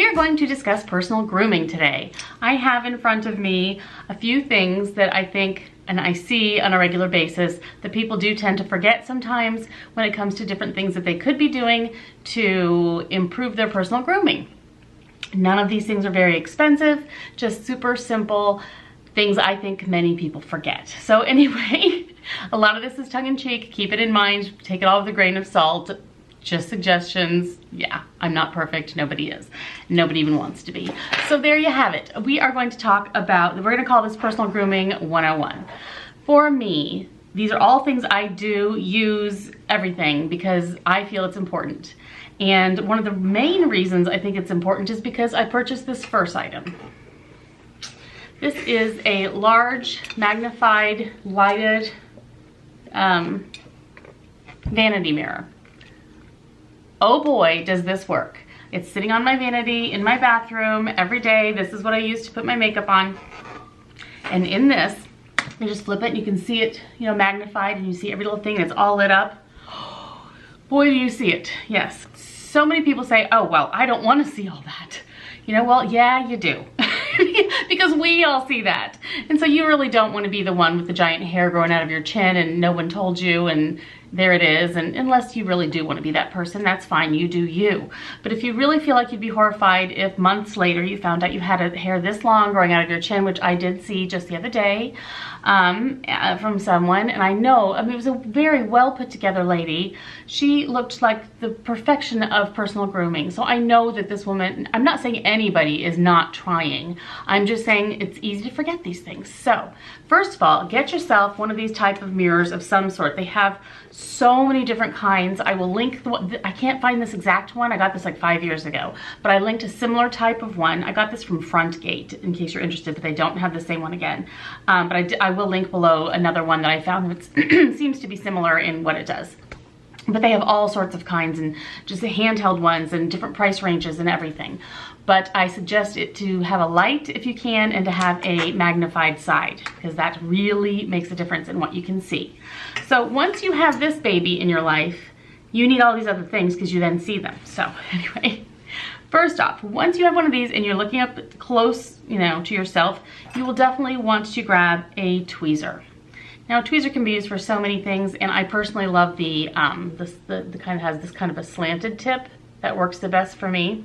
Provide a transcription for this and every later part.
We are going to discuss personal grooming today. I have in front of me a few things that I think and I see on a regular basis that people do tend to forget sometimes when it comes to different things that they could be doing to improve their personal grooming. None of these things are very expensive, just super simple things I think many people forget. So anyway, a lot of this is tongue-in-cheek. Keep it in mind, take it all with a grain of salt. Just suggestions. Yeah, I'm not perfect. Nobody is. Nobody even wants to be. So there you have it. We are going to talk about, we're going to call this Personal Grooming 101. For me, these are all things I do use everything because I feel it's important. And one of the main reasons I think it's important is because I purchased this first item. This is a large, magnified, lighted vanity mirror. Oh boy, does this work. It's sitting on my vanity in my bathroom every day. This is what I use to put my makeup on. And in this, you just flip it and you can see it, you know, magnified, and you see every little thing and it's all lit up. Boy, do you see it. Yes. So many people say, oh, well, I don't want to see all that. You know, well, yeah, you do. Because we all see that. And so you really don't want to be the one with the giant hair growing out of your chin and no one told you and there it is. And unless you really do want to be that person, that's fine, you do you. But if you really feel like you'd be horrified if months later you found out you had a hair this long growing out of your chin, which I did see just the other day from someone, and I know, I mean, it was a very well put together lady. She looked like the perfection of personal grooming. So I know that this woman, I'm not saying anybody is not trying. I'm just saying it's easy to forget these things. So first of all, get yourself one of these type of mirrors of some sort. They have so many different kinds. I will link, I can't find this exact one. I got this like 5 years ago, but I linked a similar type of one. I got this from Frontgate in case you're interested, but they don't have the same one again. But I will link below another one that I found that seems to be similar in what it does. But they have all sorts of kinds and just the handheld ones and different price ranges and everything. But I suggest it to have a light if you can and to have a magnified side because that really makes a difference in what you can see. So once you have this baby in your life, you need all these other things because you then see them. So anyway, first off, once you have one of these and you're looking up close, you know, to yourself, you will definitely want to grab a tweezer. Now, a tweezer can be used for so many things, and I personally love the kind of has this kind of a slanted tip that works the best for me.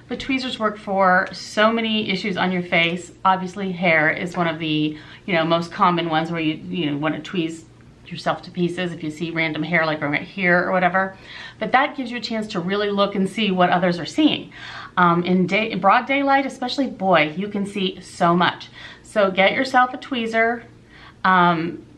But tweezers work for so many issues on your face. Obviously, hair is one of the, you know, most common ones where you want to tweeze yourself to pieces if you see random hair like right here or whatever. But that gives you a chance to really look and see what others are seeing. In broad daylight, especially, boy, you can see so much. So get yourself a tweezer.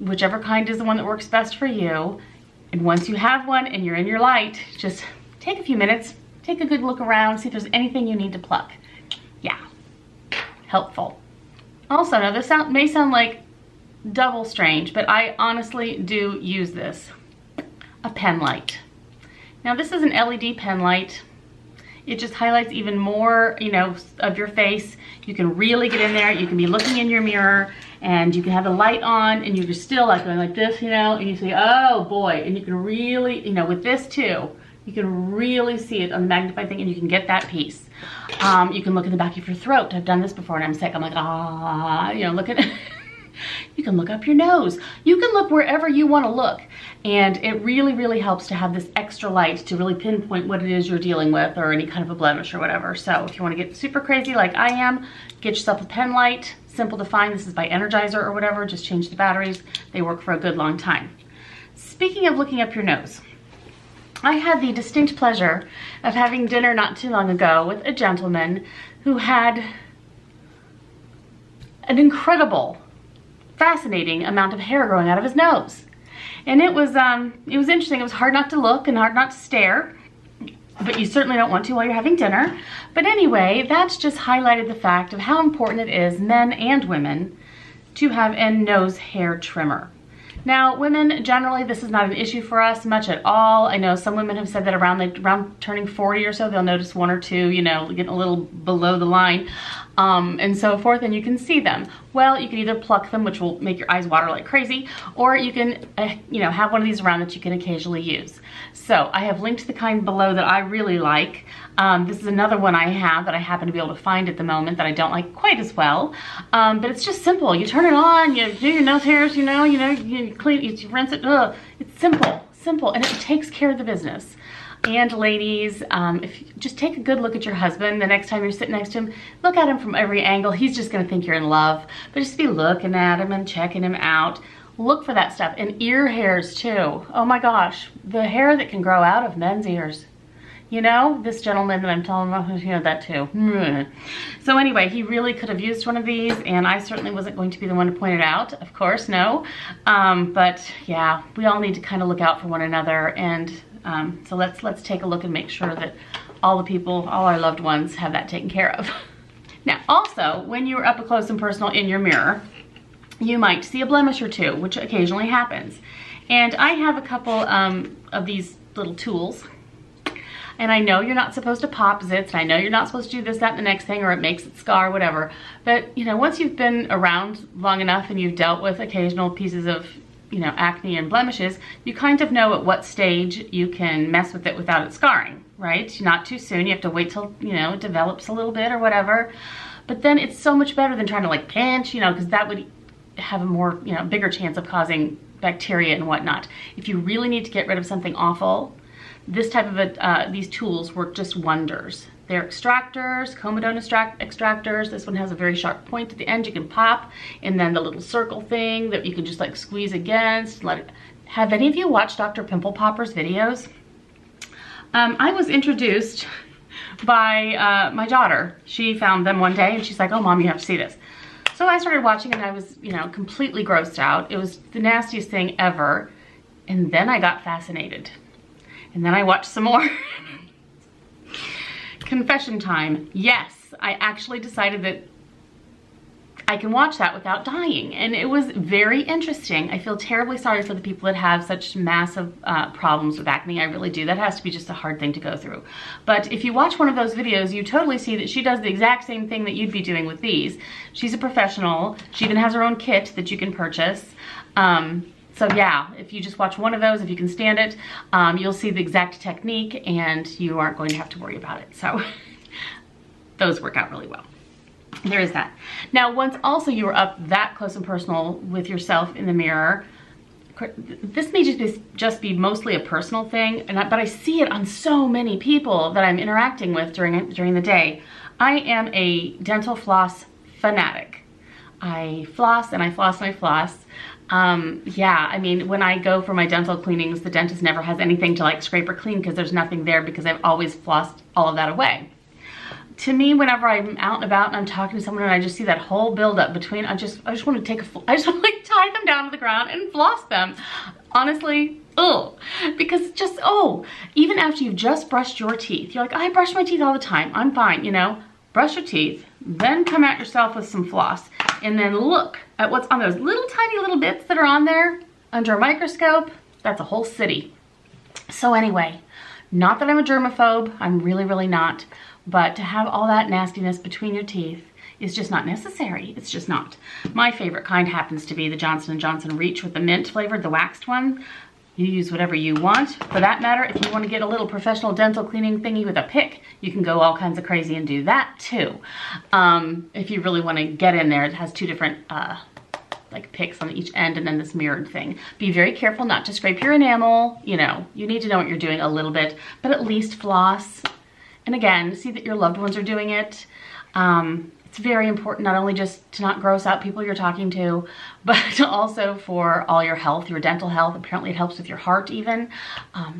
Whichever kind is the one that works best for you. And once you have one and you're in your light, just take a few minutes, take a good look around, see if there's anything you need to pluck. Yeah, helpful. Also, now this may sound like double strange, but I honestly do use this, a pen light. Now this is an LED pen light. It just highlights even more, you know, of your face. You can really get in there. You can be looking in your mirror and you can have the light on and you're still like going like this, you know, and you say, oh boy, and you can really, you know, with this too, you can really see it on the magnified thing and you can get that piece. You can look in the back of your throat. I've done this before and I'm sick. I'm like, ah, you know, look at You can look up your nose. You can look wherever you want to look. And it really, really helps to have this extra light to really pinpoint what it is you're dealing with or any kind of a blemish or whatever. So if you want to get super crazy like I am, get yourself a pen light. Simple to find. This is by Energizer or whatever. Just change the batteries. They work for a good long time. Speaking of looking up your nose, I had the distinct pleasure of having dinner not too long ago with a gentleman who had an incredible, fascinating amount of hair growing out of his nose. And it was interesting. It was hard not to look and hard not to stare, but you certainly don't want to while you're having dinner. But anyway, that's just highlighted the fact of how important it is, men and women, to have a nose hair trimmer. Now, women, generally, this is not an issue for us much at all. I know some women have said that around turning 40 or so, they'll notice one or two, you know, getting a little below the line. and so forth, and you can see them. Well, you can either pluck them, which will make your eyes water like crazy, or you can, you know, have one of these around that you can occasionally use. So I have linked the kind below that I really like. This is another one I have that I happen to be able to find at the moment that I don't like quite as well. But it's just simple. You turn it on, you do your nose hairs, you clean, you rinse it. Ugh. It's simple, and it takes care of the business. And ladies, if you just take a good look at your husband the next time you're sitting next to him, look at him from every angle. He's just gonna think you're in love, but just be looking at him and checking him out. Look for that stuff. And ear hairs too. Oh my gosh, the hair that can grow out of men's ears. You know, this gentleman that I'm telling about, you know, that too. So anyway, he really could have used one of these, and I certainly wasn't going to be the one to point it out, of course, no. But yeah, we all need to kind of look out for one another, and so let's take a look and make sure that all the people, all our loved ones, have that taken care of. Now, also, when you're up close and personal in your mirror, you might see a blemish or two, which occasionally happens. And I have a couple of these little tools. And I know you're not supposed to pop zits, and I know you're not supposed to do this, that, and the next thing, or it makes it scar, whatever. But, you know, once you've been around long enough and you've dealt with occasional pieces of, you know, acne and blemishes, you kind of know at what stage you can mess with it without it scarring, right? Not too soon. You have to wait till, you know, it develops a little bit or whatever. But then it's so much better than trying to like pinch, you know, because that would have a more, you know, bigger chance of causing bacteria and whatnot. If you really need to get rid of something awful, this type of these tools work just wonders. They're extractors, comedone extractors. This one has a very sharp point at the end you can pop, and then the little circle thing that you can just like squeeze against. Let it. Have any of you watched Dr. Pimple Popper's videos? I was introduced by my daughter. She found them one day and she's like, "Oh Mom, you have to see this." So I started watching and I was, you know, completely grossed out. It was the nastiest thing ever. And then I got fascinated. And then I watched some more. Confession time. Yes, I actually decided that I can watch that without dying. And it was very interesting. I feel terribly sorry for the people that have such massive problems with acne. I really do. That has to be just a hard thing to go through. But if you watch one of those videos, you totally see that she does the exact same thing that you'd be doing with these. She's a professional. She even has her own kit that you can purchase. So yeah, if you just watch one of those, if you can stand it, you'll see the exact technique and you aren't going to have to worry about it. So those work out really well. There is that. Now, once also you are up that close and personal with yourself in the mirror, this may just be mostly a personal thing, but I see it on so many people that I'm interacting with during the day. I am a dental floss fanatic. I floss and I floss and I floss. Yeah, I mean, when I go for my dental cleanings, the dentist never has anything to like scrape or clean because there's nothing there because I've always flossed all of that away. To me, whenever I'm out and about and I'm talking to someone and I just see that whole buildup between, I just want to I just want to like tie them down to the ground and floss them. Honestly, ugh. Because just, even after you've just brushed your teeth, you're like, I brush my teeth all the time, I'm fine, you know? Brush your teeth, then come at yourself with some floss, and then look at what's on those little tiny little bits that are on there under a microscope. That's a whole city. So anyway, not that I'm a germaphobe, I'm really, really not, but to have all that nastiness between your teeth is just not necessary. It's just not. My favorite kind happens to be the Johnson & Johnson Reach with the mint flavored, the waxed one. You use whatever you want. For that matter, if you want to get a little professional dental cleaning thingy with a pick, you can go all kinds of crazy and do that too. If you really want to get in there, it has two different like picks on each end and then this mirrored thing. Be very careful not to scrape your enamel. You know, you need to know what you're doing a little bit, but at least floss. And again, see that your loved ones are doing it. It's very important not only just to not gross out people you're talking to, but also for all your health, your dental health. Apparently it helps with your heart even.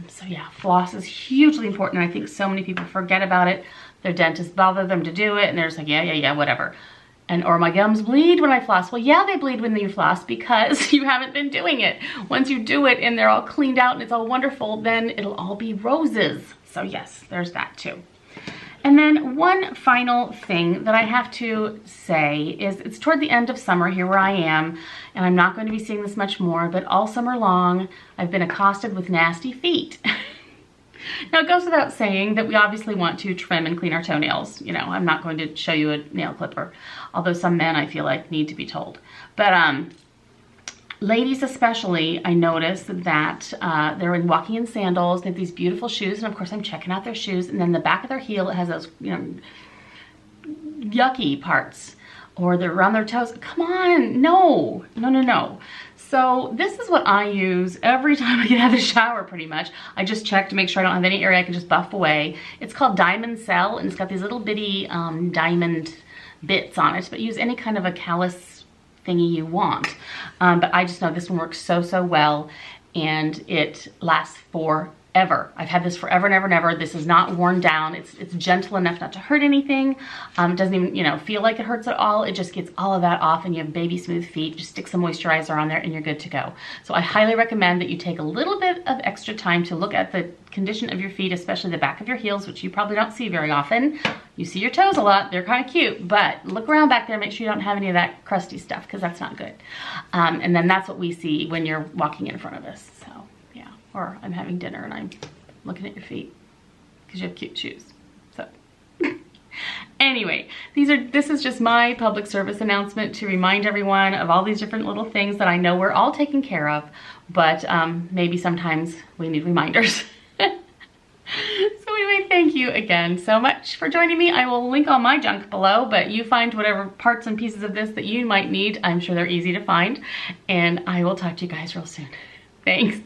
So yeah, floss is hugely important. I think so many people forget about it. Their dentist bother them to do it and they're just like, yeah, whatever. And, or my gums bleed when I floss. Well, yeah, they bleed when you floss because you haven't been doing it. Once you do it and they're all cleaned out and it's all wonderful, then it'll all be roses. So yes, there's that too. And then one final thing that I have to say is it's toward the end of summer here where I am, and I'm not going to be seeing this much more, but all summer long, I've been accosted with nasty feet. Now, it goes without saying that we obviously want to trim and clean our toenails. You know, I'm not going to show you a nail clipper, although some men I feel like need to be told. But ladies especially, I notice that they're walking in sandals. They have these beautiful shoes, and of course I'm checking out their shoes, and then the back of their heel, it has those, you know, yucky parts, or they're around their toes. Come on, no, no, no, no. So this is what I use every time I get out of the shower, pretty much. I just check to make sure I don't have any area I can just buff away. It's called Diamond Cell, and it's got these little bitty diamond bits on it, but use any kind of a callus thingy you want. But I just know this one works so, so well, and it lasts forever. I've had this forever and ever and ever. This is not worn down. It's gentle enough not to hurt anything. It doesn't even, you know, feel like it hurts at all. It just gets all of that off, and you have baby smooth feet. Just stick some moisturizer on there and you're good to go. So I highly recommend that you take a little bit of extra time to look at the condition of your feet, especially the back of your heels, which you probably don't see very often. You see your toes a lot. They're kind of cute, but look around back there. Make sure you don't have any of that crusty stuff, because that's not good. And then that's what we see when you're walking in front of us. So yeah, or I'm having dinner and I'm looking at your feet because you have cute shoes. So anyway, this is just my public service announcement to remind everyone of all these different little things that I know we're all taking care of, but maybe sometimes we need reminders. So anyway, thank you again so much for joining me. I will link all my junk below, but you find whatever parts and pieces of this that you might need. I'm sure they're easy to find, and I will talk to you guys real soon. Thanks.